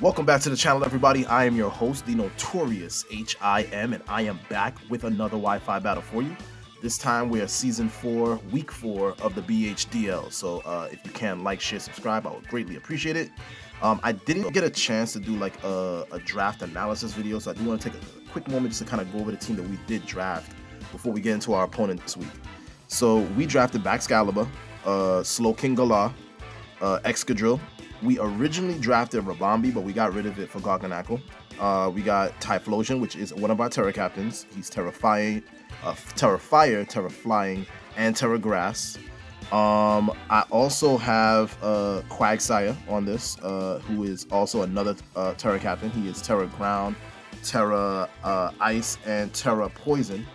Welcome back to the channel, everybody. I am your host, the notorious H.I.M, and I am back with another Wi-Fi battle for you. This time we are Season 4, Week 4 of the BHDL. So if you can like, share, subscribe, I would greatly appreciate it. I didn't get a chance to do like a draft analysis video, so I do want to take a quick moment just to kind of go over the team that we did draft before we get into our opponent this week. So we drafted Baxcalibur, Slow King Galar, Excadrill. We originally drafted Rabambi, but we got rid of it for Garganacl. We got Typhlosion, which is one of our Terra captains. He's Terra Fire, Terra Flying, and Terra Grass. I also have Quagsire on this, who is also another Terra captain. He is Terra Ground, Terra Ice, and Terra Poison,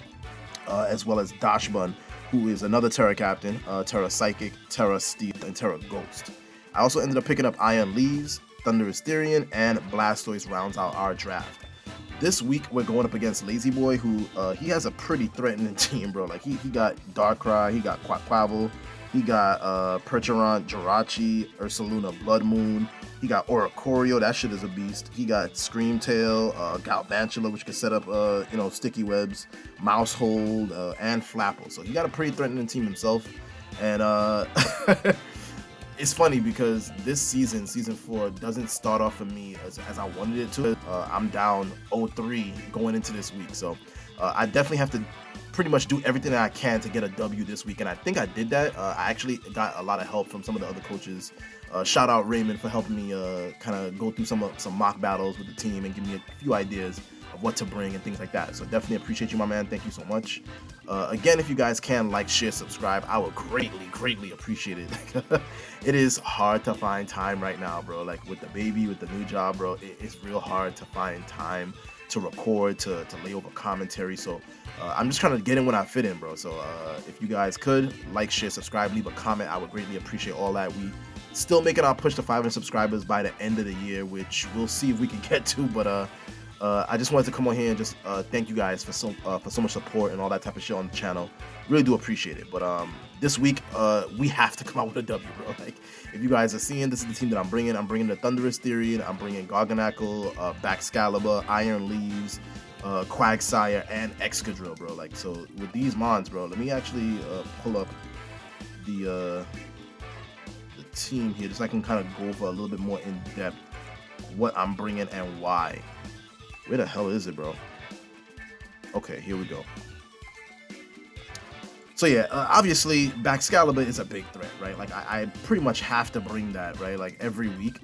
as well as Dashbun, who is another Terra captain, Terra Psychic, Terra Steel, and Terra Ghost. I also ended up picking up Iron Leaves, Thunderous Therian, and Blastoise rounds out our draft. This week we're going up against Lazy Boy, who he has a pretty threatening team, bro. Like he got Darkrai, he got Quaquaval, he got Percheron, Jirachi, Ursaluna, Blood Moon. He got Oricorio, that shit is a beast. He got Screamtail, Galvantula, which can set up sticky webs, Mousehold, and Flapple. So he got a pretty threatening team himself, and it's funny because this season 4, doesn't start off for me as I wanted it to. I'm down 0-3 going into this week, so I definitely have to pretty much do everything that I can to get a W this week, and I think I did that. I actually got a lot of help from some of the other coaches. Shout out Raymond for helping me kind of go through some mock battles with the team and give me a few ideas of what to bring and things like that. So definitely appreciate you, my man. Thank you so much. Again, if you guys can like, share, subscribe, I would greatly appreciate it. It is hard to find time right now, bro. Like with the baby, with the new job, bro, it's real hard to find time to record, to lay over commentary. So I'm just trying to get in when I fit in, bro. So if you guys could like, share, subscribe, leave a comment, I would greatly appreciate all that. We still making our push to 500 subscribers by the end of the year, which we'll see if we can get to, but I just wanted to come on here and just thank you guys for so much support and all that type of shit on the channel. Really do appreciate it. But this week we have to come out with a W, bro. Like if you guys are seeing, this is the team that I'm bringing. I'm bringing the Thunderous Therian. I'm bringing Garganacl, Baxcalibur, Iron Leaves, Quagsire, and Excadrill, bro. Like so with these mons, bro. Let me actually pull up the team here, just so I can kind of go over a little bit more in depth what I'm bringing and why. Where the hell is it, bro? Okay, here we go. So yeah, obviously Baxcalibur is a big threat, right? Like I pretty much have to bring that, right? Like every week.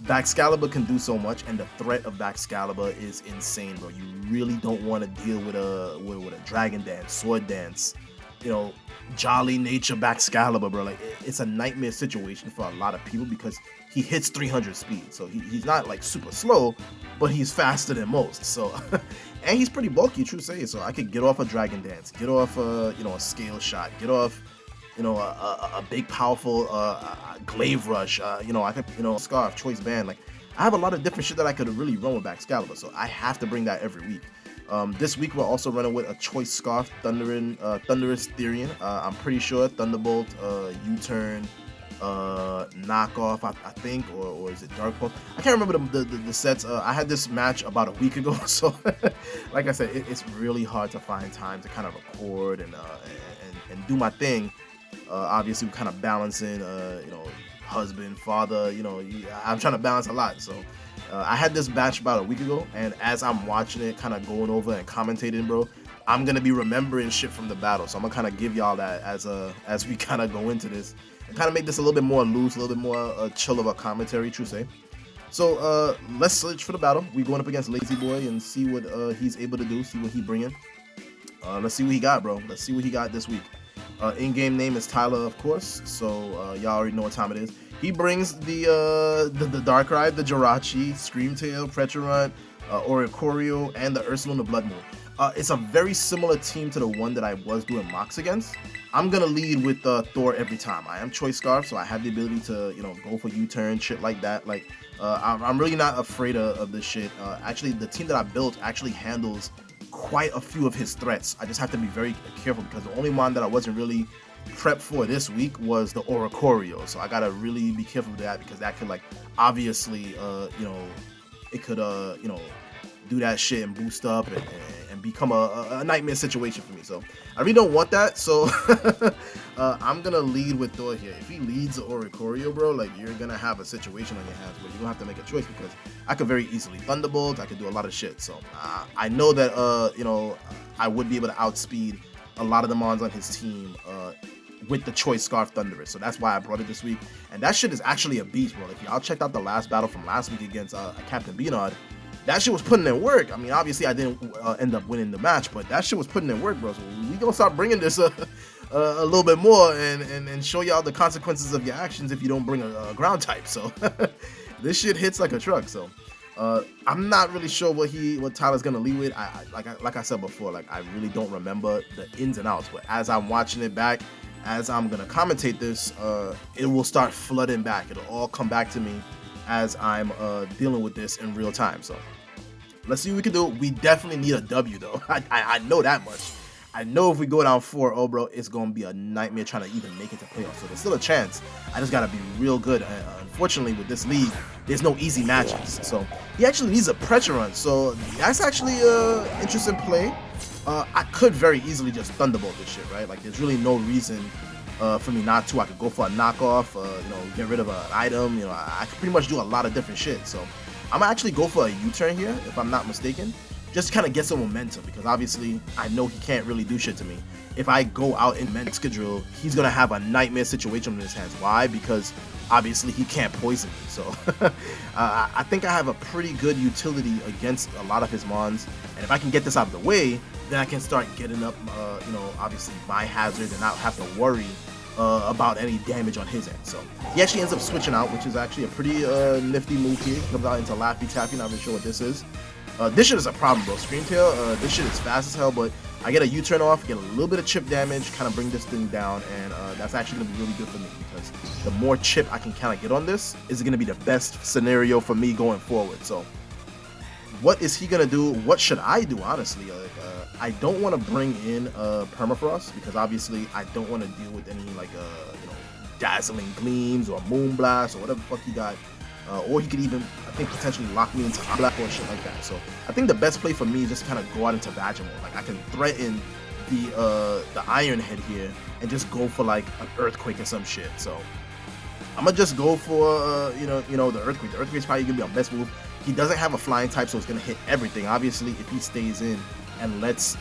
Baxcalibur can do so much, and the threat of Baxcalibur is insane, bro. You really don't want to deal with a Dragon Dance, Sword Dance, Jolly Nature Baxcalibur, bro. Like it's a nightmare situation for a lot of people because he hits 300 speed, so he's not like super slow, but he's faster than most. So and he's pretty bulky, true say. So I could get off a Dragon Dance, get off a Scale Shot, get off a big powerful Glaive Rush. I could Scarf, Choice Band. Like I have a lot of different shit that I could really run with Baxcalibur, so I have to bring that every week. This week we're also running with a Choice Scarf, Thunderous Therian. I'm pretty sure Thunderbolt, U-Turn, Knockoff, I think, or is it Dark Pulse? I can't remember the sets. I had this match about a week ago, so like I said, it's really hard to find time to kind of record and do my thing. Obviously, we're kind of balancing, husband, father. I'm trying to balance a lot, so. I had this batch about a week ago, and as I'm watching it, kind of going over and commentating, bro, I'm gonna be remembering shit from the battle. So I'm gonna kind of give y'all that as we kind of go into this, and kind of make this a little bit more loose, a little bit more chill of a commentary, true say. So let's search for the battle. We going up against Lazy Boy and see what he's able to do, see what he bringing. Let's see what he got, bro. Let's see what he got this week. In-game name is Tyler, of course, so y'all already know what time it is. He brings the Darkrai, the Jirachi, Screamtail, Percheron, Oricorio, and the Ursaluna Blood Moon. It's a very similar team to the one that I was doing mocks against. I'm gonna lead with Thor every time. I am Choice Scarf, so I have the ability to go for U-turn, shit like that. Like I'm really not afraid of this shit. Actually, the team that I built actually handles quite a few of his threats. I just have to be very careful because the only one that I wasn't really prep for this week was the Oricorio. So I gotta really be careful with that because that could like obviously it could do that shit and boost up and become a nightmare situation for me. So I really don't want that. So I'm gonna lead with Thor here. If he leads the Oricorio, bro, like you're gonna have a situation on your hands where you're gonna have to make a choice because I could very easily Thunderbolt. I could do a lot of shit. So I know that I would be able to outspeed a lot of the mons on his team with the Choice Scarf Thunderous. So that's why I brought it this week. And that shit is actually a beast, bro. If y'all checked out the last battle from last week against Captain Beanard, that shit was putting in work. I mean, obviously I didn't end up winning the match, but that shit was putting in work, bro. So we gonna start bringing this a little bit more and show y'all the consequences of your actions if you don't bring a ground type. So this shit hits like a truck. So I'm not really sure what Tyler's gonna lead with. Like I said before, like I really don't remember the ins and outs. But as I'm watching it back, as I'm gonna commentate this, it will start flooding back. It'll all come back to me as I'm dealing with this in real time. So let's see what we can do. We definitely need a W though. I know that much. I know if we go down 4-0, bro, it's gonna be a nightmare trying to even make it to playoffs. So there's still a chance. I just gotta be real good. Unfortunately, with this league, there's no easy matches. So he actually needs a pressure run. So that's actually interesting play. I could very easily just Thunderbolt this shit, right? Like there's really no reason for me not to. I could go for a knockoff, get rid of an item. I could pretty much do a lot of different shit. So I'm gonna actually go for a U-turn here, if I'm not mistaken, just to kind of get some momentum because obviously I know he can't really do shit to me. If I go out in Mexicadrill, he's gonna have a nightmare situation in his hands. Why? Because obviously he can't poison me. So I think I have a pretty good utility against a lot of his mons, and if I can get this out of the way, then I can start getting up, obviously my hazard and not have to worry about any damage on his end. So he actually ends up switching out, which is actually a pretty nifty move here. He comes out into Laffy Taffy, not really sure what this is. This shit is a problem, bro. Screamtail, this shit is fast as hell, but I get a U-turn off, get a little bit of chip damage, kind of bring this thing down, and that's actually going to be really good for me because the more chip I can kind of get on this is going to be the best scenario for me going forward. So what is he going to do? What should I do, honestly? I don't want to bring in Permafrost because obviously I don't want to deal with any dazzling gleams or moonblast or whatever the fuck he got. Or he could even, I think, potentially lock me into black or shit like that. So I think the best play for me is just kind of go out into Badger mode. Like I can threaten the Iron Head here and just go for like an Earthquake or some shit. So I'm gonna just go for the Earthquake. The Earthquake's probably gonna be our best move. He doesn't have a flying type, so it's gonna hit everything. Obviously, if he stays in and lets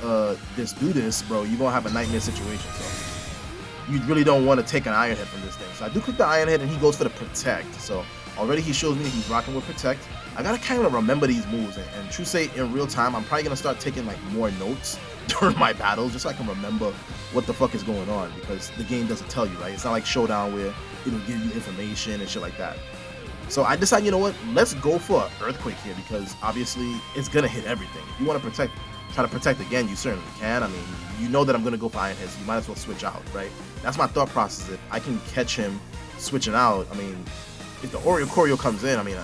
this do this, bro, you're gonna have a nightmare situation. So you really don't want to take an Iron Head from this thing. So I do click the Iron Head and he goes for the Protect. So already he shows me that he's rocking with Protect. I gotta kind of remember these moves, and true say in real time, I'm probably gonna start taking like more notes during my battles just so I can remember what the fuck is going on because the game doesn't tell you, right? It's not like Showdown where it'll give you information and shit like that. So I decided, you know what? Let's go for an Earthquake here because obviously it's gonna hit everything. If you want to protect, try to protect again, you certainly can. I mean, you know that I'm gonna go for Iron Head, so you might as well switch out, right? That's my thought process. If I can catch him switching out, I mean, if the Oricorio comes in, I mean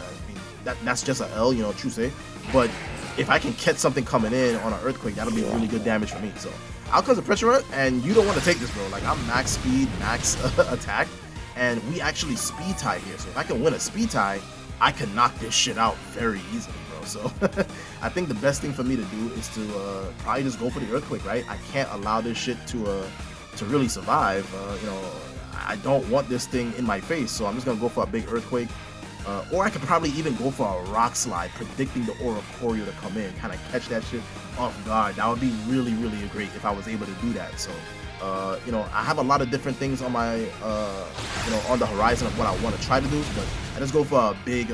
that's just a L, true say. But if I can catch something coming in on an Earthquake, that'll be really good damage for me. So out comes the Pressure Run, and you don't want to take this, bro. Like I'm max speed, max attack, and we actually speed tie here. So if I can win a speed tie, I can knock this shit out very easily, bro. So I think the best thing for me to do is to probably just go for the Earthquake, right? I can't allow this shit to really survive. I don't want this thing in my face, so I'm just gonna go for a big Earthquake. Or I could probably even go for a Rock Slide, predicting the Oricorio to come in, kind of catch that shit off guard. That would be really, really great if I was able to do that. So, I have a lot of different things on my, on the horizon of what I want to try to do, but I just go for a big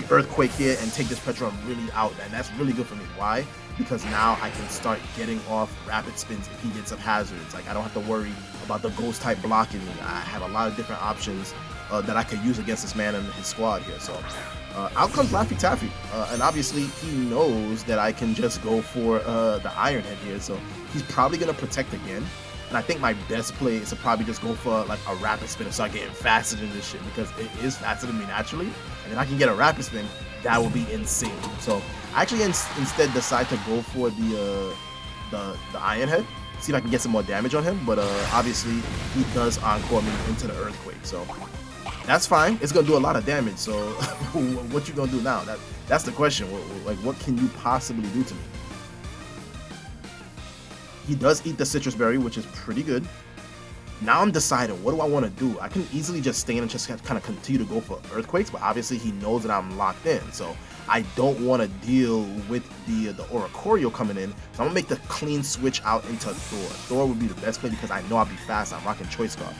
Earthquake here and take this Petron really out, and that's really good for me. Why? Because now I can start getting off rapid spins if he gets up hazards. Like I don't have to worry about the ghost type blocking me. I have a lot of different options that I could use against this man and his squad here. So out comes Laffy Taffy, and obviously he knows that I can just go for the Iron Head here. So he's probably gonna protect again. And I think my best play is to probably just go for like a rapid spin and start getting faster than this shit because it is faster than me naturally. And if I can get a rapid spin, that would be insane. So I actually instead decide to go for the Iron Head. see if I can get some more damage on him. But obviously, he does encore me into the Earthquake. So that's fine. It's going to do a lot of damage. So what you going to do now? That's the question. Like, what can you possibly do to me? He does eat the Citrus Berry, which is pretty good. Now I'm deciding, what do I want to do? I can easily just stay in and just kind of continue to go for Earthquakes, but obviously he knows that I'm locked in, so I don't want to deal with the Oricorio coming in, so I'm going to make the clean switch out into Thor. Thor would be the best play because I know I'll be fast. I'm rocking Choice Scarf.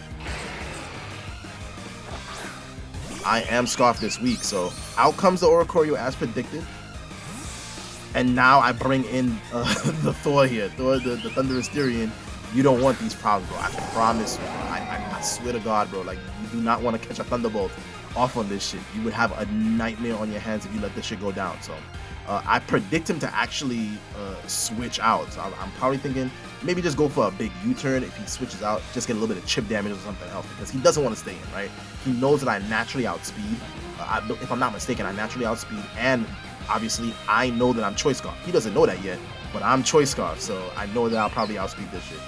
I am Scarf this week, so out comes the Oricorio as predicted. And now I bring in the Thor here, Thor, the Thunderous Styrian. You don't want these problems, bro. I promise you, bro. I swear to God, bro. Like, you do not want to catch a Thunderbolt off on this shit. You would have a nightmare on your hands if you let this shit go down. So, I predict him to actually switch out. So I'm probably thinking maybe just go for a big U-turn. If he switches out, just get a little bit of chip damage or something else because he doesn't want to stay in, right? He knows that I naturally outspeed. If I'm not mistaken, I naturally outspeed, and obviously I know that I'm Choice Scarf. He doesn't know that yet, but I'm Choice Scarf, so I know that I'll probably outspeed this shit.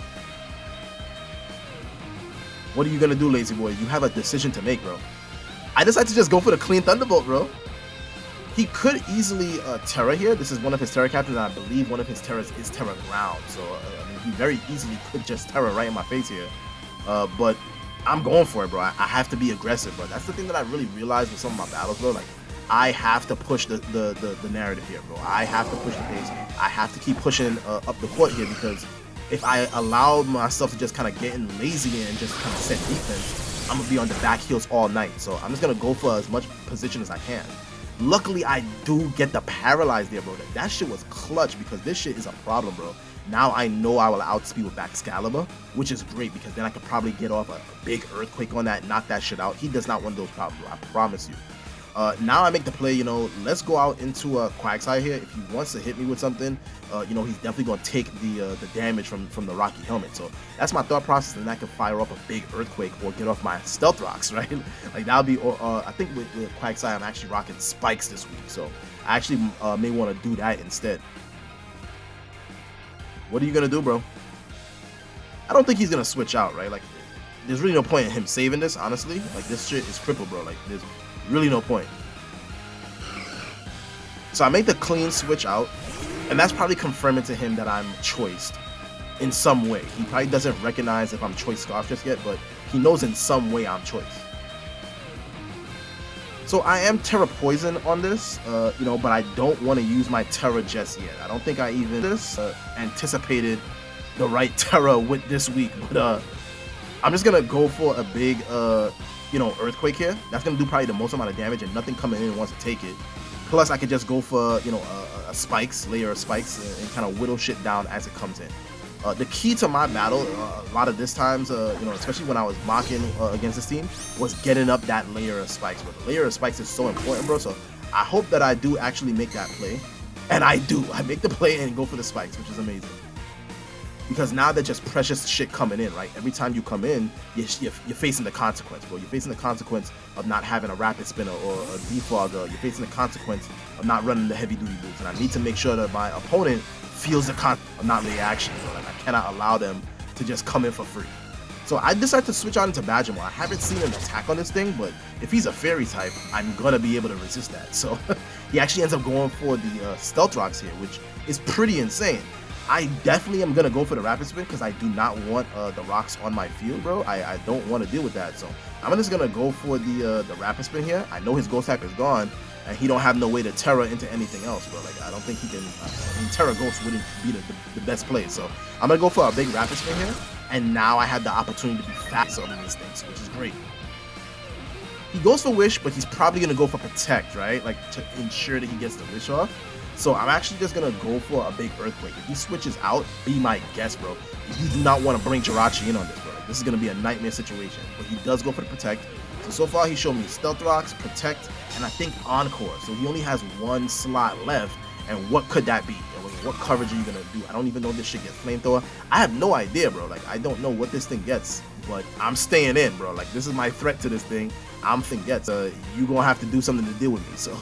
What are you gonna do, lazy boy? You have a decision to make, bro. I decided to just go for the clean Thunderbolt, bro. He could easily Terra here. This is one of his Terra captains, and I believe one of his Terras is Terra Ground. So I mean, he very easily could just Terra right in my face here. But I'm going for it, bro. I have to be aggressive, bro. That's the thing that I really realized with some of my battles, bro. Like, I have to push the narrative here, bro. I have to push the pace. I have to keep pushing up the court here because if I allow myself to just kind of get in lazy and just kind of set defense, I'm going to be on the back heels all night. So I'm just going to go for as much position as I can. Luckily, I do get the paralyze there, bro. That shit was clutch because this shit is a problem, bro. Now I know I will outspeed with Excalibur, which is great because then I could probably get off a big Earthquake on that, knock that shit out. He does not want those problems, bro. I promise you. Now I make the play, you know, let's go out into a Quagsire here. If he wants to hit me with something, you know, he's definitely going to take the damage from the Rocky Helmet. So that's my thought process, and I can fire up a big Earthquake or get off my Stealth Rocks, right? Like, that'll be, I think with Quagsire, I'm actually rocking Spikes this week. So I actually may want to do that instead. What are you going to do, bro? I don't think he's going to switch out, right? Like, there's really no point in him saving this, honestly. Like, this shit is crippled, bro. Like, there's really no point. So I make the clean switch out, and that's probably confirming to him that I'm choiced in some way. He probably doesn't recognize if I'm Choice Scarf just yet, but he knows in some way I'm choiced. So I am Terra Poison on this, you know, but I don't want to use my Terra just yet. I don't think I even anticipated the right Terra with this week, but I'm just gonna go for a big you know, Earthquake here. That's gonna do probably the most amount of damage, and nothing coming in wants to take it. Plus, I could just go for, you know, a spikes, layer of spikes, and kind of whittle shit down as it comes in. The key to my battle, a lot of this times, you know, especially when I was mocking against this team, was getting up that layer of spikes, bro. The layer of spikes is so important, bro. So I hope that I do actually make that play, and I do. I make the play and go for the spikes, which is amazing. Because now they're just precious shit coming in, right? Every time you come in, you're facing the consequence, bro. You're facing the consequence of not having a Rapid Spinner or a Defogger. You're facing the consequence of not running the Heavy Duty Boots. And I need to make sure that my opponent feels the consequence of not reaction, bro. Like, I cannot allow them to just come in for free. So I decided to switch on into Badgermore. I haven't seen an attack on this thing, but if he's a Fairy type, I'm gonna be able to resist that. So he actually ends up going for the Stealth Rocks here, which is pretty insane. I definitely am going to go for the Rapid Spin because I do not want the rocks on my field, bro. I don't want to deal with that. So I'm just going to go for the Rapid Spin here. I know his Ghost type is gone, and he don't have no way to Terra into anything else, bro. Like, I don't think he can... I mean, Terra Ghost wouldn't be the best play. So I'm going to go for a big Rapid Spin here, and now I have the opportunity to be fast on these things, which is great. He goes for Wish, but he's probably going to go for Protect, right? Like, to ensure that he gets the Wish off. So I'm actually just going to go for a big Earthquake. If he switches out, be my guest, bro. You do not want to bring Jirachi in on this, bro. This is going to be a nightmare situation. But he does go for the Protect. So far he showed me Stealth Rocks, Protect, and I think Encore. So he only has one slot left. And what could that be? What coverage are you going to do? I don't even know if this shit gets Flamethrower. I have no idea, bro. Like, I don't know what this thing gets. But I'm staying in, bro. Like, this is my threat to this thing. I'm thinking, you gonna have to do something to deal with me. So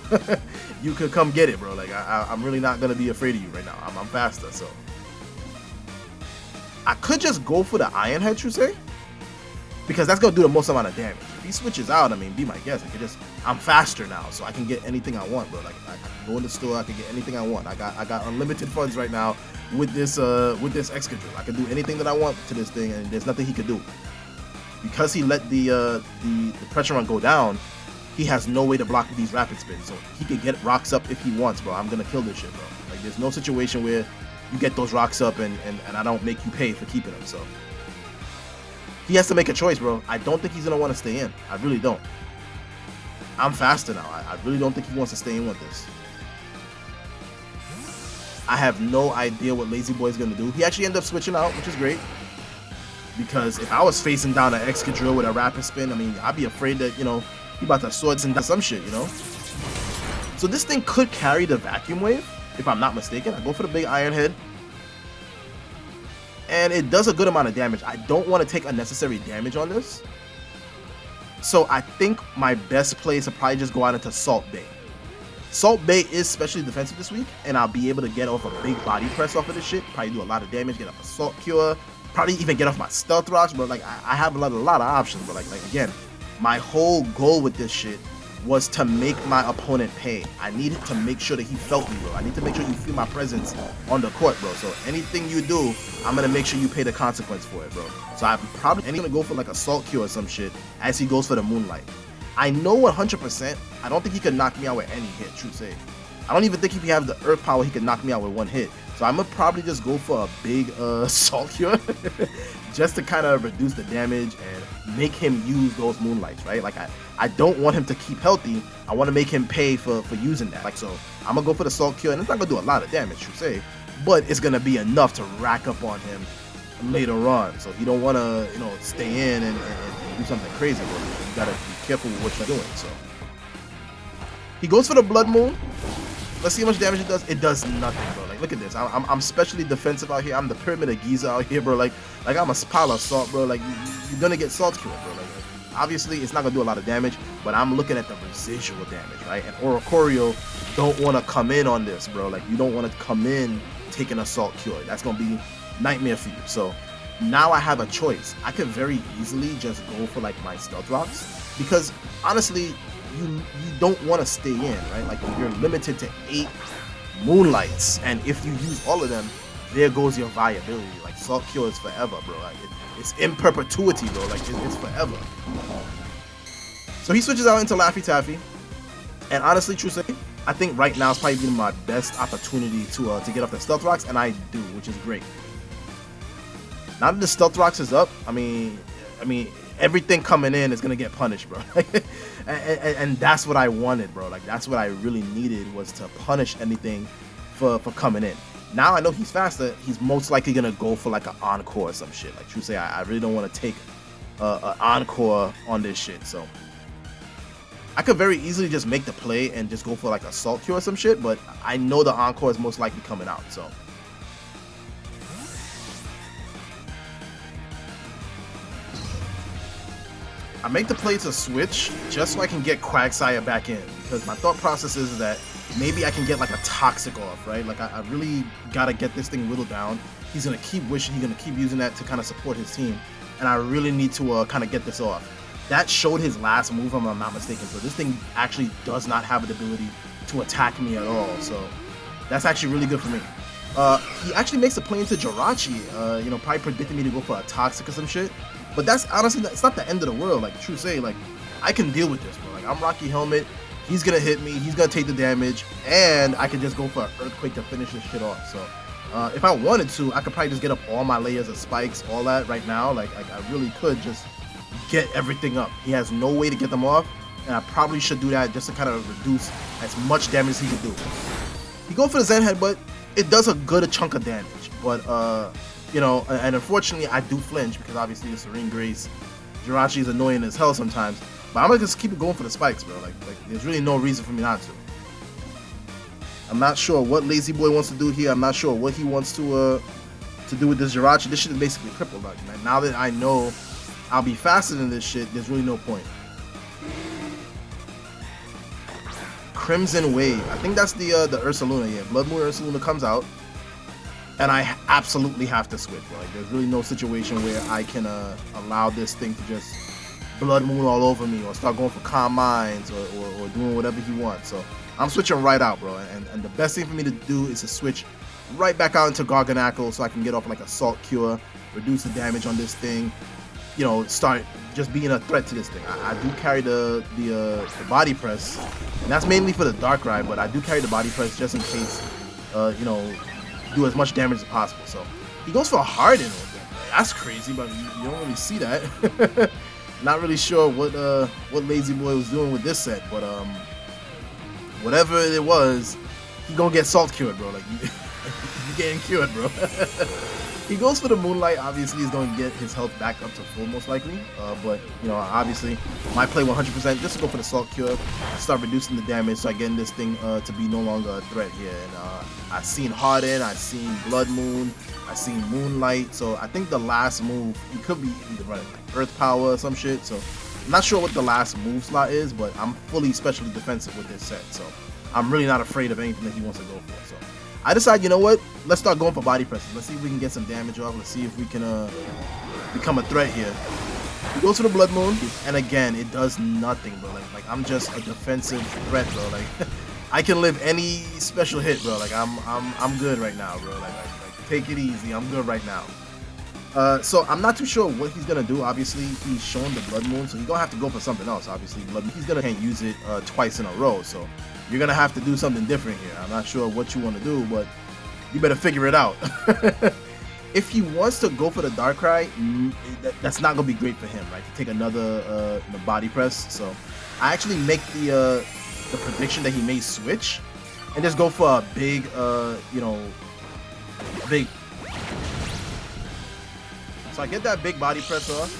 you could come get it, bro. Like, I'm really not gonna be afraid of you right now. I'm faster. So I could just go for the Iron Head, you say? Because that's gonna do the most amount of damage. If he switches out, I mean, be my guest. I'm faster now, so I can get anything I want, bro. Like I can go in the store, I can get anything I want. I got unlimited funds right now with this Excadrill. I can do anything that I want to this thing, and there's nothing he could do. Because he let the pressure run go down, he has no way to block these rapid spins. So he could get rocks up if he wants, bro. I'm gonna kill this shit, bro. Like there's no situation where you get those rocks up and I don't make you pay for keeping them. So he has to make a choice, bro. I don't think he's gonna want to stay in. I really don't. I'm faster now. I really don't think he wants to stay in with this. I have no idea what Lazy Boy's gonna do. He actually ended up switching out, which is great. Because if I was facing down an Excadrill with a rapid spin, I mean, I'd be afraid that, you know, he about to swords and some shit, you know? So this thing could carry the Vacuum Wave, if I'm not mistaken. I go for the big Iron Head. And it does a good amount of damage. I don't want to take unnecessary damage on this. So I think my best play is to probably just go out into Salt Bay. Salt Bay is specially defensive this week, and I'll be able to get off a big body press off of this shit. Probably do a lot of damage, get off a Salt Cure, probably even get off my Stealth Rocks, but like I have a lot of options. But like again, my whole goal with this shit was to make my opponent pay. I needed to make sure that he felt me, bro. I need to make sure you feel my presence on the court, bro. So anything you do, I'm gonna make sure you pay the consequence for it, bro. So I'm probably gonna go for like a Salt Cure or some shit as he goes for the Moonlight. I know 100%, I don't think he could knock me out with any hit, true say. I don't even think if he has the Earth Power, he could knock me out with one hit. So I'm gonna probably just go for a big Salt Cure just to kind of reduce the damage and make him use those Moonlights, right? Like I don't want him to keep healthy. I want to make him pay for using that. Like, so I'm gonna go for the Salt Cure, and it's not gonna do a lot of damage, you say, but it's gonna be enough to rack up on him later on. So you don't want to, you know, stay in and do something crazy with it. You gotta be careful with what you're doing. So he goes for the Blood Moon. Let's see how much damage it does. It does nothing, bro. Like, look at this. I'm specially defensive out here. I'm the Pyramid of Giza out here, bro. Like I'm a pile of salt, bro. Like you're gonna get Salt Cure, bro. Like obviously it's not gonna do a lot of damage, but I'm looking at the residual damage, right? And Oricorio don't want to come in on this, bro. Like you don't want to come in taking a Salt Cure. That's gonna be nightmare for you. So now I have a choice. I could very easily just go for like my Stealth Rocks, because honestly, you don't want to stay in, right? Like you're limited to 8 Moonlights, and if you use all of them, there goes your viability. Like Salt Cure is forever, bro. Like it's in perpetuity, bro. Like it's forever. So he switches out into Laffy Taffy, and honestly, true say, I think right now is probably been my best opportunity to get up the Stealth Rocks, and I do, which is great. Now that the Stealth Rocks is up, I mean, everything coming in is gonna get punished, bro. and that's what I wanted, bro. Like that's what I really needed, was to punish anything for coming in. Now I know he's faster. He's most likely gonna go for like an Encore or some shit. Like true say, I really don't want to take an Encore on this shit. So I could very easily just make the play and just go for like a Salt Cure or some shit. But I know the Encore is most likely coming out. So I make the play to switch just so I can get Quagsire back in, because my thought process is that maybe I can get like a Toxic off, right? Like I really gotta get this thing whittled down. He's gonna keep wishing, he's gonna keep using that to kind of support his team, and I really need to kind of get this off. That showed his last move, if I'm not mistaken, so this thing actually does not have the ability to attack me at all, so that's actually really good for me. He actually makes a play into Jirachi, you know, probably predicting me to go for a Toxic or some shit. But that's honestly, it's not the end of the world. Like true say, like I can deal with this, bro. Like I'm Rocky Helmet, he's gonna hit me, he's gonna take the damage, and I can just go for an Earthquake to finish this shit off. So if I wanted to, I could probably just get up all my layers of spikes, all that right now. Like I really could just get everything up. He has no way to get them off, and I probably should do that just to kind of reduce as much damage as he can do. He go for the Zen Headbutt. It does a good chunk of damage, but you know, and unfortunately I do flinch because obviously the Serene Grace Jirachi is annoying as hell sometimes. But I'm gonna just keep it going for the spikes, bro. Like there's really no reason for me not to. I'm not sure what Lazy Boy wants to do here. I'm not sure what he wants to do with this Jirachi. This shit is basically crippled. Like now that I know I'll be faster than this shit, there's really no point. Crimson Wave. I think that's the Ursaluna. Yeah, Blood Moon Ursaluna comes out. and I absolutely have to switch, bro. Like, there's really no situation where I can allow this thing to just blood moon all over me or start going for calm minds or doing whatever he wants. So I'm switching right out, bro. And the best thing for me to do is to switch right back out into Garganackle so I can get off like a Salt Cure, reduce the damage on this thing, you know, start just being a threat to this thing. I do carry the body press, and that's mainly for the Darkrai, but I do carry the body press just in case, you know, do as much damage as possible. So he goes for a Harden. That's crazy, but you don't really see that. Not really sure what Lazy Boy was doing with this set, but whatever it was, he gonna get Salt Cured, bro. Like you getting cured, bro. He goes for the Moonlight. Obviously, he's going to get his health back up to full, most likely. But, you know, obviously, my play 100% just to go for the Salt Cure, start reducing the damage, so I get this thing to be no longer a threat here. And I've seen Harden, I've seen Blood Moon, I've seen Moonlight. So I think the last move, he could be either running like Earth Power or some shit. So I'm not sure what the last move slot is, but I'm fully specially defensive with this set. So I'm really not afraid of anything that he wants to go for. So I decide, you know what? Let's start going for body presses. Let's see if we can get some damage off. Let's see if we can become a threat here. He goes for the Blood Moon, and again, it does nothing, bro. Like I'm just a defensive threat, bro. Like I can live any special hit, bro. Like I'm good right now, bro. Like take it easy. I'm good right now. So I'm not too sure what he's gonna do. Obviously, he's shown the Blood Moon, so he's gonna have to go for something else. Obviously, he's gonna can't use it twice in a row, so you're gonna have to do something different here. I'm not sure what you want to do, but you better figure it out. If he wants to go for the Darkrai, that's not gonna be great for him, right? To take another body press. So I actually make the prediction that he may switch and just go for a big, you know, big. So I get that big body press off,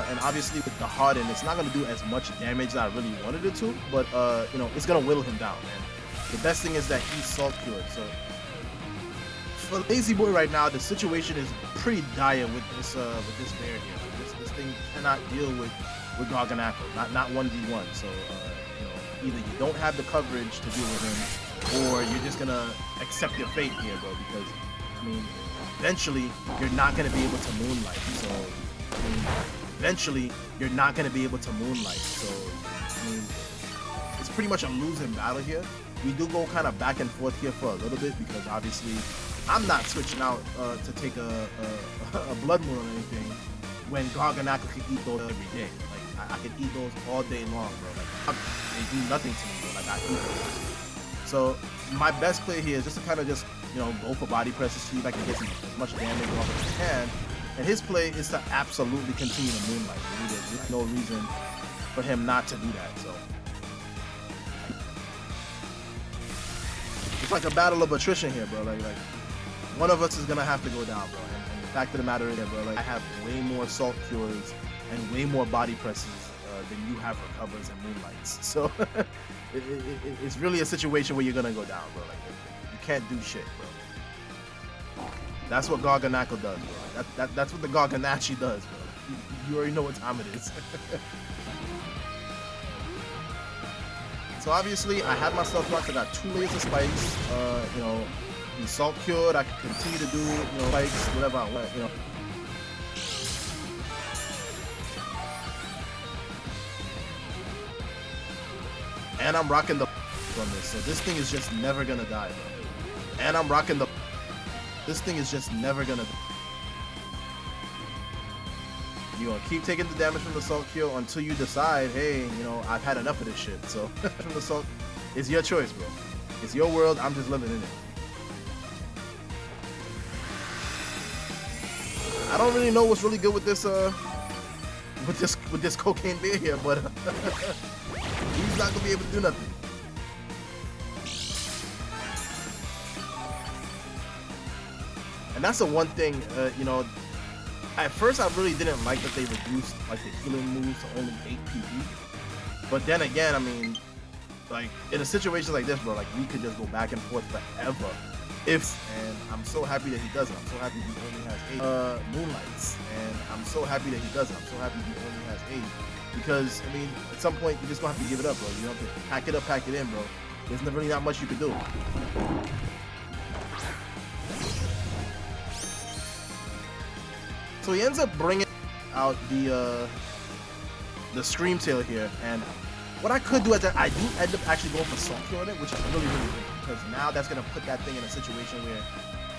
and obviously with the Harden, it's not going to do as much damage as I really wanted it to, but you know, it's going to whittle him down. And the best thing is that he's Salt Cured. So for Lazy Boy right now, the situation is pretty dire with this bear here. This thing cannot deal with Garganackle, not 1v1. So you know, either you don't have the coverage to deal with him, or you're just gonna accept your fate here, bro. Because I mean, eventually you're not going to be able to Moonlight. So I mean, eventually you're not going to be able to Moonlight. So I mean, it's pretty much a losing battle here. We do go kind of back and forth here for a little bit because obviously I'm not switching out to take a Blood Moon or anything when Garganackle can eat those every day. Like I can eat those all day long, bro. Like they do nothing to me, bro. Like I eat those. So my best play here is just to kind of just, you know, go for body presses, see if I can get as much damage off as I can. And his play is to absolutely continue to Moonlight. There's no reason for him not to do that. So it's like a battle of attrition here, bro. Like one of us is gonna have to go down, bro. And the fact of the matter is that, bro, like I have way more Salt Cures and way more body presses than you have recovers and Moonlights. So it's really a situation where you're gonna go down, bro. Like you can't do shit, bro. That's what Garganackle does, bro. That's what the Garganachi does, bro. You already know what time it is. So obviously I have my Stealth Rocks. I got 2 layers of spikes. You know, he's Salt Cured. I can continue to do, you know, spikes, whatever I want, you know. And I'm rocking the on this, so this thing is just never gonna die, bro. And I'm rocking the. This thing is just never gonna. You're gonna keep taking the damage from the Salt Cure until you decide, hey, you know, I've had enough of this shit. So from the Salt, it's your choice, bro. It's your world. I'm just living in it. I don't really know what's really good with this with this cocaine beer here, but he's not gonna be able to do nothing. And that's the one thing, you know, at first I really didn't like that they reduced like the healing moves to only 8 PP. But then again, I mean, like in a situation like this, bro, like we could just go back and forth forever. And I'm so happy that he doesn't. I'm so happy he only has 8 Moonlights, and I'm so happy that he doesn't. I'm so happy he only has 8, because I mean, at some point you just gonna have to give it up, bro. You have to pack it up, pack it in, bro. There's really not much you could do. So he ends up bringing out the Scream Tail here, and what I could do is that I do end up actually going for Salt Cure on it, which is really, really great, because now that's going to put that thing in a situation where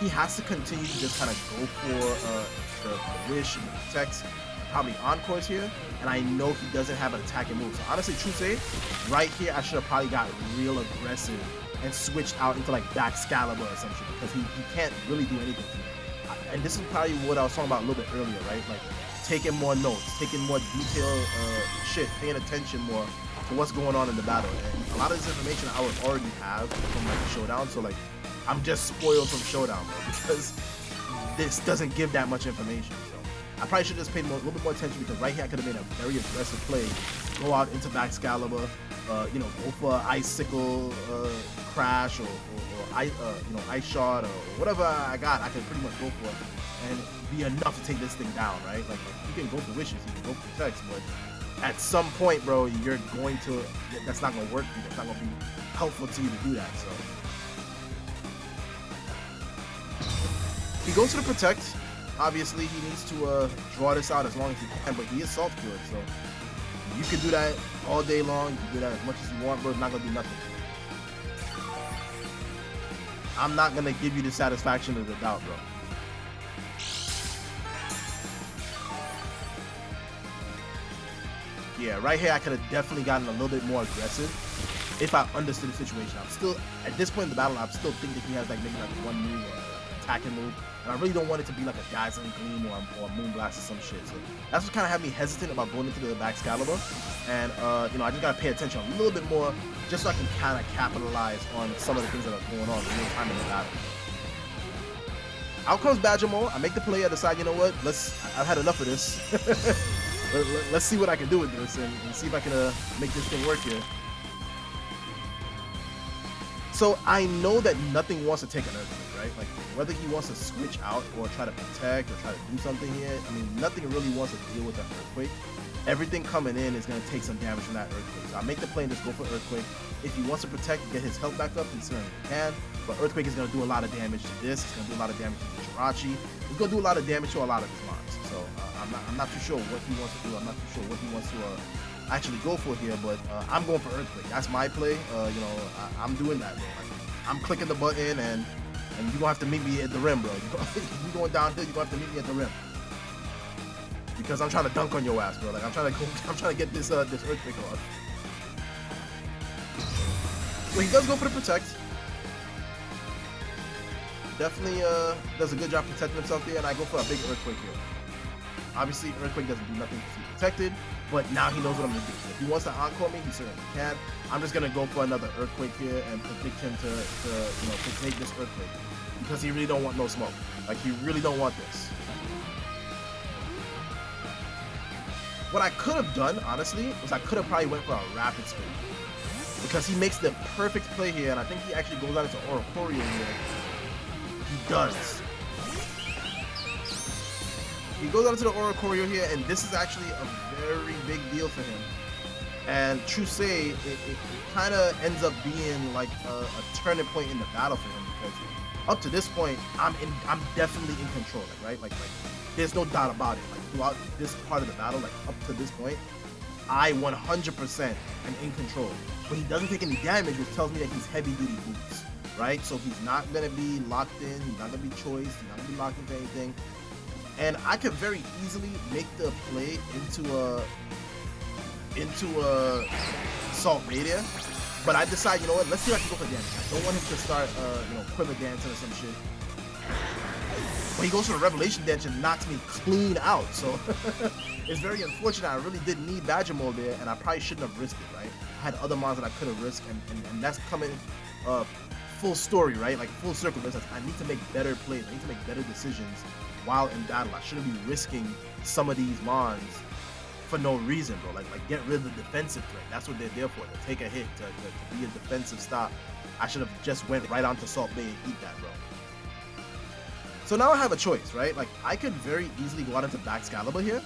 he has to continue to just kind of go for the Wish and the Protects, probably Encores here, and I know he doesn't have an attacking move. So honestly, true say, right here, I should have probably got real aggressive and switched out into like back Excalibur or something, because he can't really do anything to me. And this is probably what I was talking about a little bit earlier, right? Like taking more notes, taking more detailed shit, paying attention more to what's going on in the battle. And a lot of this information I would already have from like Showdown, so like I'm just spoiled from Showdown, bro, because this doesn't give that much information. So I probably should have just paid a little bit more attention, because right here I could have made a very aggressive play, go out into back Excalibur, you know, go for Icicle Crash or you know, Ice Shot or whatever I got, I can pretty much go for and be enough to take this thing down, right? Like you can go for Wishes, you can go for Protects, but at some point, bro, you're going to, that's not going to work for you. It's not going to be helpful to you to do that. So he goes to the Protect. Obviously, he needs to draw this out as long as he can, but he is Salt Cured, so you can do that all day long. You can do that as much as you want, bro. It's not going to do nothing. I'm not going to give you the satisfaction of the doubt, bro. Yeah, right here I could have definitely gotten a little bit more aggressive if I understood the situation. I'm still, at this point in the battle, I'm still thinking he has like maybe like one move or an attacking move, and I really don't want it to be like a Dazzling Gleam or a Moonblast or some shit. So that's what kind of had me hesitant about going into the back Excalibur, and you know, I just gotta pay attention a little bit more just so I can kind of capitalize on some of the things that are going on in real time in the battle. Out comes Badgermole. I make the play. I decide, you know what? I've had enough of this. Let's see what I can do with this and see if I can make this thing work here. So I know that nothing wants to take an Earthquake, right? Like whether he wants to switch out or try to protect or try to do something here, I mean, nothing really wants to deal with that Earthquake. Everything coming in is going to take some damage from that Earthquake. So I make the play and just go for Earthquake. If he wants to protect and get his health back up, he certainly can. But Earthquake is going to do a lot of damage to this. It's going to do a lot of damage to Jirachi. It's going to do a lot of damage to a lot of his mons. So I'm not too sure what he wants to do. I'm not too sure what he wants to actually go for here. But I'm going for Earthquake. That's my play. You know, I'm doing that, bro. Like, I'm clicking the button, and you're going to have to meet me at the rim, bro. You're going downhill, you're going to have to meet me at the rim. Because I'm trying to dunk on your ass, bro. Like I'm trying to get this Earthquake on. So he does go for the Protect. Definitely does a good job protecting himself there, and I go for a big Earthquake here. Obviously, Earthquake doesn't do nothing to be protected, but now he knows what I'm gonna do. If he wants to encore me, he certainly can. I'm just gonna go for another Earthquake here and predict him to you know, to take this Earthquake, because he really don't want no smoke. Like he really don't want this. What I could have done, honestly, was I could have probably went for a Rapid Spin, because he makes the perfect play here, and I think he actually goes out into Oricorio here. He does. He goes out into the Oricorio here, and this is actually a very big deal for him. And true say, it kind of ends up being like a turning point in the battle for him, because up to this point, I'm definitely in control, right? Like there's no doubt about it. Like throughout this part of the battle, like up to this point, I 100% am in control. But he doesn't take any damage, which tells me that he's heavy duty boots, right? So he's not gonna be locked in, he's not gonna be choiced, he's not gonna be locked into anything. And I could very easily make the play into a Salt Radiant, but I decide, you know what, let's see if I can go for damage. I don't want him to start you know, Quiver dancing or some shit. But he goes for the Revelation Dance and knocks me clean out. So it's very unfortunate. I really did need Badgermole there, and I probably shouldn't have risked it, right? I had other mons that I could have risked, and that's coming full story, right? Like full circle. I need to make better plays. I need to make better decisions while in battle. I shouldn't be risking some of these mons for no reason, bro. Like get rid of the defensive threat. That's what they're there for. To take a hit, to be a defensive stop. I should have just went right onto Salt Bay and eat that, bro. So now I have a choice, right? Like I could very easily go out into back Excalibur here,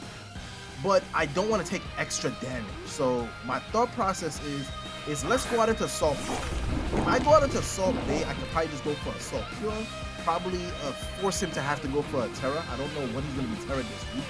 but I don't want to take extra damage. So my thought process is let's go out into Salt Bay. If I go out into Salt Bay, I could probably just go for a Salt Cure, probably force him to have to go for a Terra. I don't know what he's going to be Terra this week,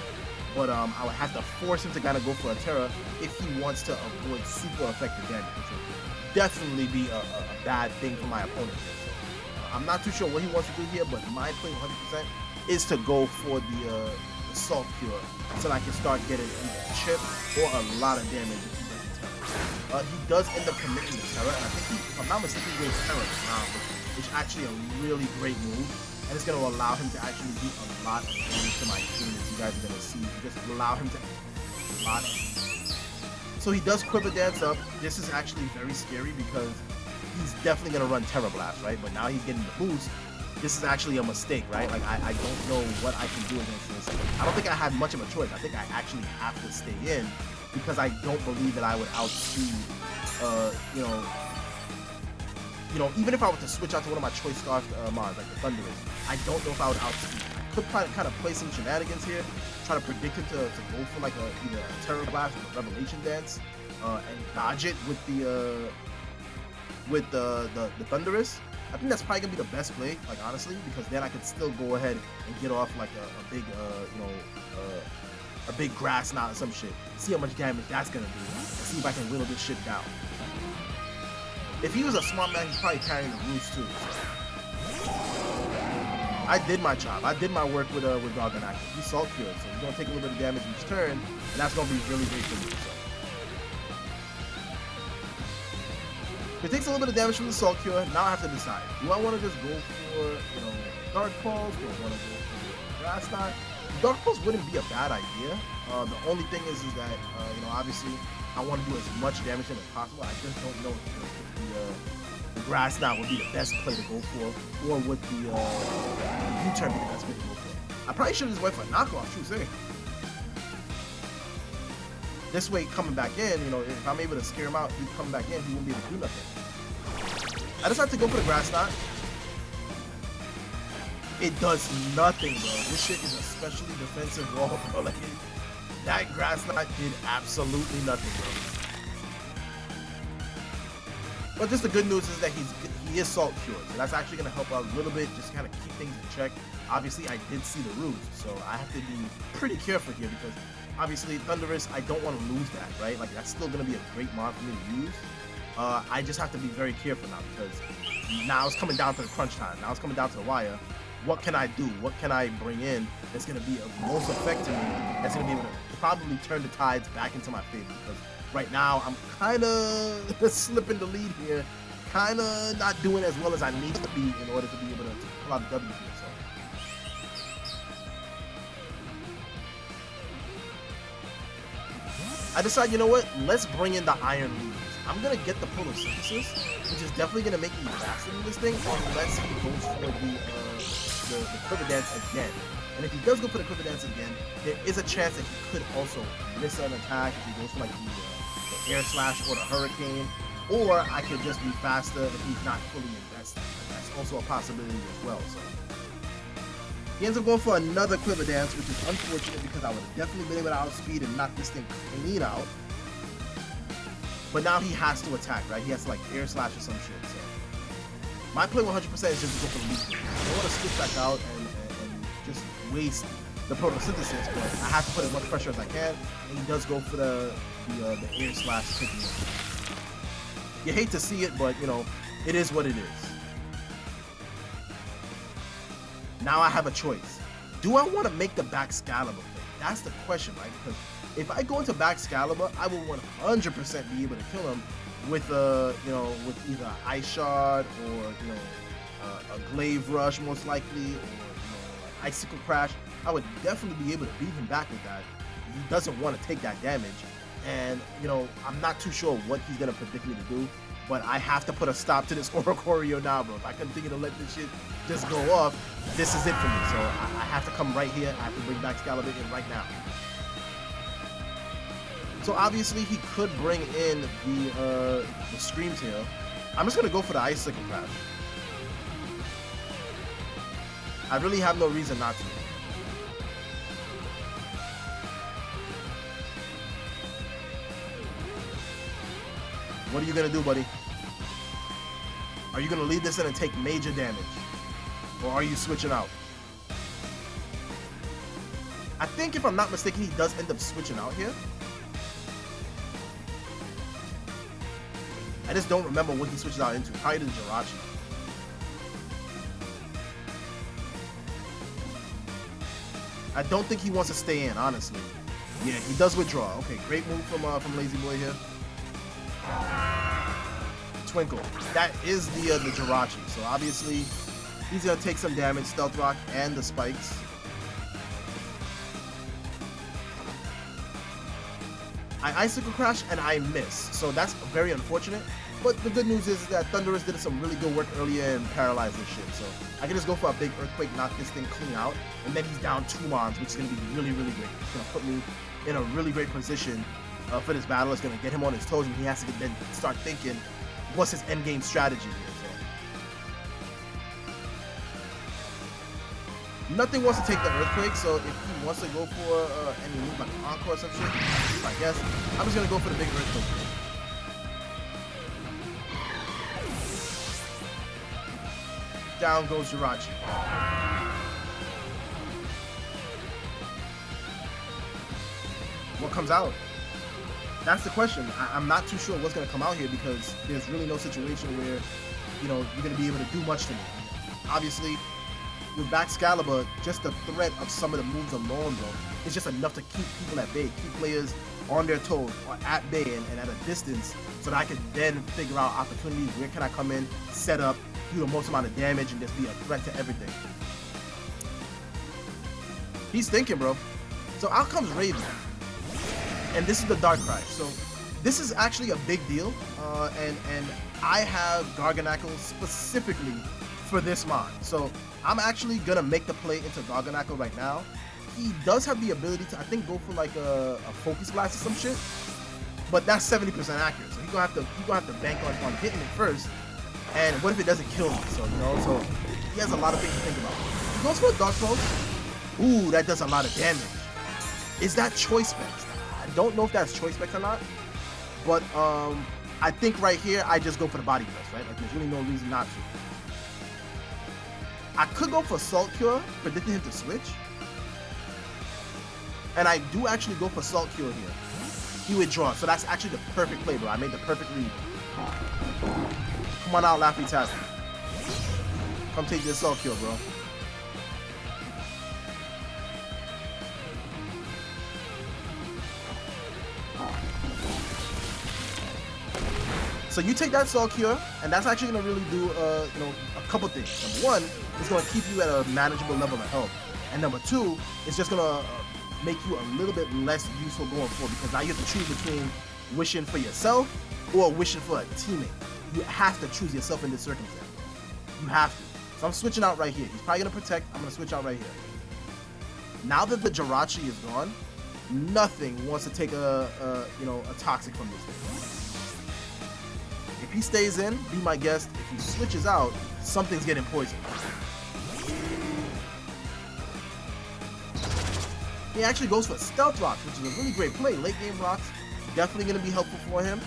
but I would have to force him to kind of go for a Terra if he wants to avoid super effective damage, which would definitely be a bad thing for my opponent here. So, I'm not too sure what he wants to do here, but my play 100% is to go for the Salt Cure so I can start getting either a chip or a lot of damage if he doesn't Terra. He does end up committing the Terra, and I think if I'm not mistaken, he goes Terra now, which is actually a really great move, and it's going to allow him to actually do a lot of damage to my team, as you guys are going to see. Just allow him to a lot of damage. So he does Quiver Dance up. This is actually very scary because he's definitely going to run Terra Blast, right? But now he's getting the boost. This is actually a mistake, right? Like, I don't know what I can do against this. I don't think I have much of a choice. I think I actually have to stay in because I don't believe that I would outspeed, even if I were to switch out to one of my choice scarf mods, like the Thunderous, I don't know if I would outspeed. I could kind of play some shenanigans here, try to predict him to go for like either a Terra Blast or a Revelation Dance, and dodge it with the Thunderous. I think that's probably gonna be the best play, like honestly, because then I could still go ahead and get off like a big grass knot or some shit. See how much damage that's gonna do, and see if I can whittle this shit down. If he was a smart man, he's probably carrying the roost too. So. I did my job. I did my work with Gargan Active. He's Salt Cured, so he's gonna take a little bit of damage each turn, and that's gonna be really great for me. So. If it takes a little bit of damage from the Salt Cure, now I have to decide. Do I want to just go for, Dark Pulse? Do I want to go for Grass Knot? Dark Pulse wouldn't be a bad idea. The only thing is that, obviously, I want to do as much damage to him as possible. I just don't know if the Grass Knot would be the best play to go for, or would the U-turn be the best play to go for. I probably should have just went for a knockoff, true say. This way, coming back in, if I'm able to scare him out, he's coming back in, he won't be able to do nothing. I decided to go for the Grass Knot. It does nothing, bro. This shit is a specially defensive wall, bro. Like, that Grass Knot did absolutely nothing, bro. But just the good news is that he is Salt Cured, so that's actually going to help out a little bit, just kind of keep things in check. Obviously, I did see the roost, so I have to be pretty careful here because obviously, Thunderous, I don't want to lose that, right? Like, that's still going to be a great mod for me to use. I just have to be very careful now because now it's coming down to the crunch time. Now it's coming down to the wire. What can I do? What can I bring in that's going to be of most effect to me, that's going to be able to probably turn the tides back into my favor? Because right now, I'm kind of slipping the lead here, kind of not doing as well as I need to be in order to be able to pull out the W here. So. I decide, you know what? Let's bring in the Iron Leaders. I'm gonna get the photosynthesis, which is definitely gonna make me faster than this thing, unless he goes for the Quiver Dance again. And if he does go for the Quiver Dance again, there is a chance that he could also miss an attack if he goes for like the Air Slash or the Hurricane, or I could just be faster if he's not fully invested. That's also a possibility as well. So. He ends up going for another Quiver Dance, which is unfortunate because I would have definitely been able to outspeed and knock this thing clean out. But now he has to attack, right? He has to like Air Slash or some shit. So my play 100% is just to go for the lead. I don't want to switch back out and just waste the photosynthesis, but I have to put as much pressure as I can. And he does go for the Air Slash taking it. You hate to see it, but it is what it is. Now I have a choice. Do I want to make the Baxcalibur play? That's the question, right? Because if I go into Baxcalibur, I will 100% be able to kill him with with either Ice Shard or a Glaive Rush most likely, or Icicle Crash. I would definitely be able to beat him back with that. He doesn't want to take that damage, and I'm not too sure what he's gonna predict me to do. But I have to put a stop to this Oricorio now, bro. If I continue to let this shit just go off, this is it for me. So I have to come right here. I have to bring Baxcalibur in right now. So obviously he could bring in the Scream Tail. I'm just gonna go for the Icicle Crash. I really have no reason not to. What are you gonna do, buddy? Are you gonna lead this in and take major damage? Or are you switching out? I think if I'm not mistaken, he does end up switching out here. I just don't remember what he switches out into. Probably the Jirachi. I don't think he wants to stay in, honestly. Yeah, he does withdraw. Okay, great move from Lazy Boy here. Twinkle. That is the Jirachi. So obviously, he's gonna take some damage. Stealth Rock and the spikes. I Icicle Crash and I miss, so that's very unfortunate. But the good news is that Thundurus did some really good work earlier and paralyzed this shit. So I can just go for a big Earthquake, knock this thing clean out, and then he's down 2 mons, which is going to be really, really great. It's going to put me in a really great position for this battle. It's going to get him on his toes, and he has to then start thinking, what's his endgame strategy here? So nothing wants to take the Earthquake, so if he wants to go for any move like Encore or some shit, I guess, I'm just going to go for the big Earthquake. Down goes Jirachi. What comes out? That's the question. I'm not too sure what's going to come out here because there's really no situation where, you know, you're going to be able to do much to me. Obviously, with Baxcalibur, just the threat of some of the moves alone, bro, is just enough to keep people at bay, keep players on their toes or at bay and at a distance so that I can then figure out opportunities. Where can I come in, set up, do the most amount of damage, and just be a threat to everything. He's thinking, bro. So out comes Raven. And this is the Darkrai. So this is actually a big deal. And I have Garganacl specifically for this mod. So I'm actually gonna make the play into Garganacl right now. He does have the ability to, I think, go for like a Focus Blast or some shit. But that's 70% accurate. So he's gonna have to bank on hitting it first. And what if it doesn't kill me? So, you know, so he has a lot of things to think about. He goes for a Dark Pulse. Ooh, that does a lot of damage. Is that Choice Specs? I don't know if that's Choice Specs or not. But I think right here, I just go for the Body Press, right? Like, there's really no reason not to. I could go for Salt Cure, predicting him to switch. And I do actually go for Salt Cure here. He withdraws, so that's actually the perfect play, bro. I made the perfect read. Come on out, Laffy Taffy. Come take this Salt Cure, bro. So you take that Salt Cure, and that's actually gonna really do, you know, a couple things. Number one, it's gonna keep you at a manageable level of health, and number two, it's just gonna make you a little bit less useful going forward because now you have to choose between wishing for yourself or wishing for a teammate. You have to choose yourself in this circumstance. You have to. So I'm switching out right here. He's probably gonna protect. I'm gonna switch out right here. Now that the Jirachi is gone, nothing wants to take a toxic from this thing. If he stays in, be my guest. If he switches out, something's getting poisoned. He actually goes for Stealth Rocks, which is a really great play. Late game rocks, definitely going to be helpful for him.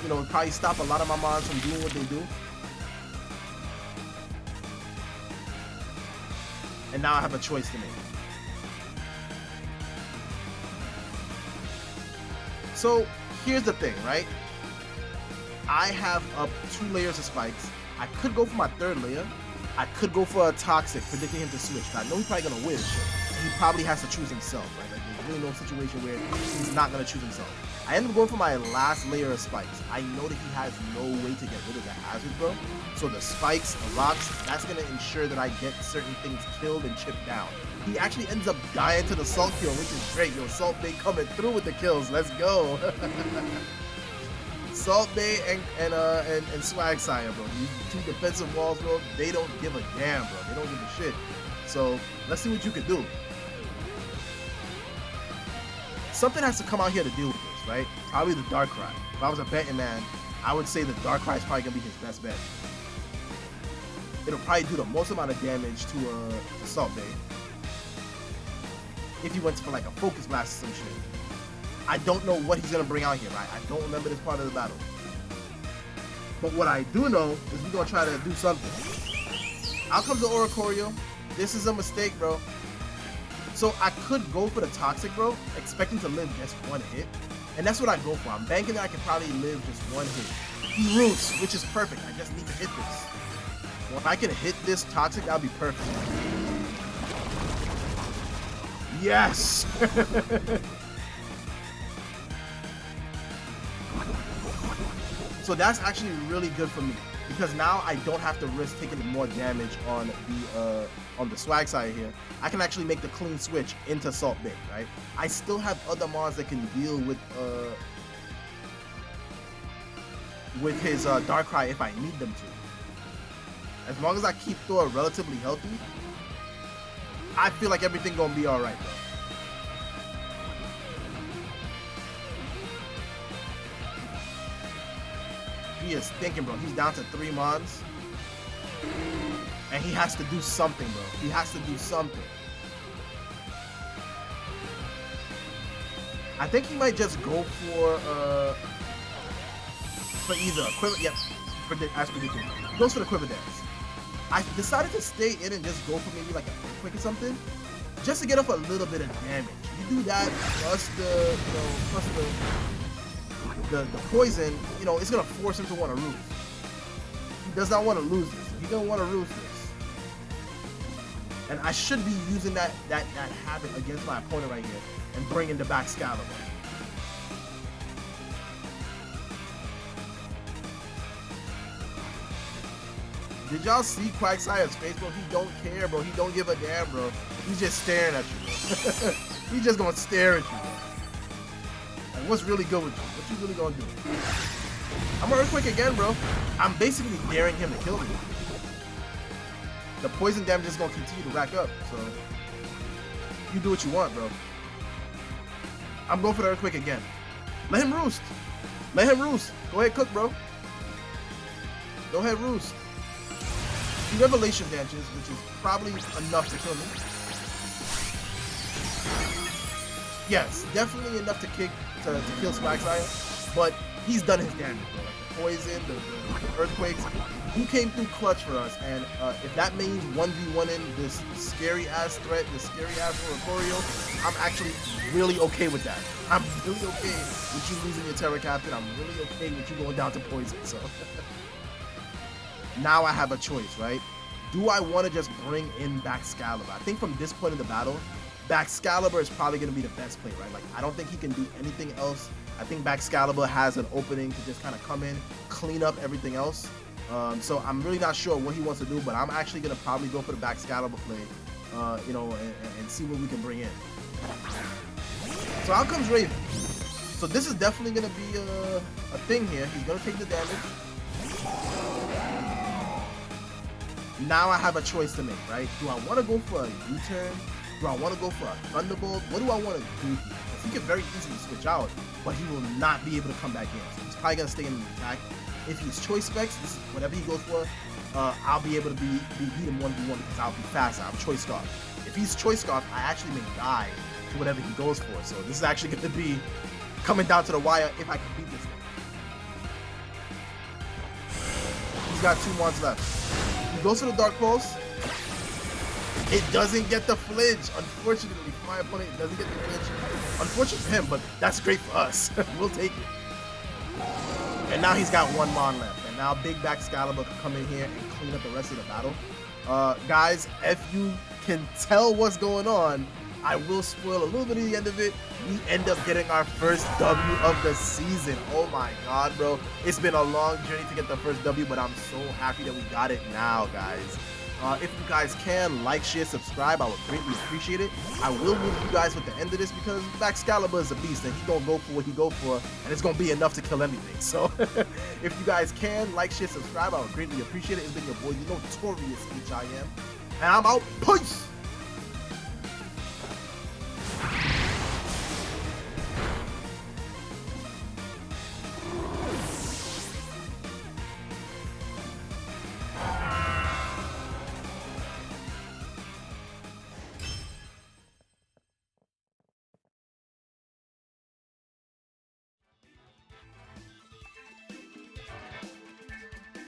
You know, probably stop a lot of my mons from doing what they do. And now I have a choice to make. So here's the thing, right? I have up 2 layers of spikes. I could go for my 3rd layer. I could go for a Toxic, predicting him to switch. I know he's probably gonna win. He probably has to choose himself, right? Like, there's really no situation where he's not gonna choose himself. I ended up going for my last layer of spikes. I know that he has no way to get rid of the hazard, bro. So the spikes, the rocks, that's gonna ensure that I get certain things killed and chipped down. He actually ends up dying to the Salt Kill, which is great. Yo, Salt Bay coming through with the kills. Let's go. Salt Bay and Swag Sire, bro. These 2 defensive walls, bro. They don't give a damn, bro. They don't give a shit. So let's see what you can do. Something has to come out here to deal with this, right? Probably the Darkrai. If I was a betting man, I would say the Darkrai is probably gonna be his best bet. It'll probably do the most amount of damage to Salt Bay. If he went for like a Focus Blast or some shit. I don't know what he's gonna bring out here, right? I don't remember this part of the battle. But what I do know is we're gonna try to do something. Out comes the Oricorio. This is a mistake, bro. So I could go for the Toxic, bro, expecting to live just one hit. And that's what I go for. I'm banking that I can probably live just one hit. He roots, which is perfect. I just need to hit this. Well, if I can hit this Toxic, that would be perfect. Yes! So that's actually really good for me, because now I don't have to risk taking more damage on the swag side here. I can actually make the clean switch into Salt Bay, right? I still have other mons that can deal with his Darkrai if I need them to. As long as I keep Thor relatively healthy, I feel like everything gonna be all right, bro. He is thinking, bro. He's down to 3 mons. And he has to do something, bro. He has to do something. I think he might just go for either a Quiver. Yep, as predicted. He goes for the Quiver Dance. I decided to stay in and just go for maybe like a Earthquake or something, just to get up a little bit of damage. You do that plus the poison, you know, it's gonna force him to want to lose. He does not want to lose this. He don't want to lose this. And I should be using that habit against my opponent right here and bringing the back Excalibur. Did y'all see Quagsire's face, bro? He don't care, bro. He don't give a damn, bro. He's just staring at you, bro. He's just gonna stare at you, bro. Like, what's really good with you? What you really gonna do? I'm gonna Earthquake again, bro. I'm basically daring him to kill me. The poison damage is gonna continue to rack up, so you do what you want, bro. I'm going for the Earthquake again. Let him roost. Let him roost. Go ahead, cook, bro. Go ahead, roost. He Revelation Dances, which is probably enough to kill me. Yes, definitely enough to kill Quagsire, but he's done his damage, bro. Like the poison, the earthquakes. He came through clutch for us, and if that means 1v1ing this scary ass threat, this scary ass Oricorio, I'm actually really okay with that. I'm really okay with you losing your Terra Captain. I'm really okay with you going down to poison. So now I have a choice, right? Do I want to just bring in back Excalibur? I think from this point in the battle, back Excalibur is probably going to be the best play, right? Like, I don't think he can do anything else. I think back Excalibur has an opening to just kind of come in, clean up everything else. So I'm really not sure what he wants to do, but I'm actually going to probably go for the back Excalibur play, you know, and see what we can bring in. So out comes Raven. So this is definitely going to be a thing here. He's going to take the damage. Now I have a choice to make, right? Do I want to go for a U-turn? Do I want to go for a Thunderbolt? What do I want to do here? Because he can very easily switch out, but he will not be able to come back in. So he's probably going to stay in the attack. If he's Choice Specs, this is whatever he goes for, I'll be able to beat him 1v1 because I'll be faster. I'm Choice Scarf. If he's Choice Scarf, I actually may die to whatever he goes for. So this is actually going to be coming down to the wire if I can beat this thing. He's got 2 mons left. He goes to the Dark Pulse. It doesn't get the flinch. Unfortunately for my opponent, it doesn't get the flinch. Unfortunate for him, but that's great for us. We'll take it. And now he's got 1 mon left. And now Big Back Excalibur can come in here and clean up the rest of the battle. Guys, if you can tell what's going on, I will spoil a little bit of the end of it. We end up getting our first W of the season. Oh my God, bro. It's been a long journey to get the first W, but I'm so happy that we got it now, guys. If you guys can, like, share, subscribe, I would greatly appreciate it. I will leave you guys with the end of this because Back Excalibur is a beast and he's gonna go for what he go for, and it's gonna be enough to kill anything. So if you guys can, like, share, subscribe, I would greatly appreciate it. It's been your boy, the notorious H.I.M. And I'm out. Peace!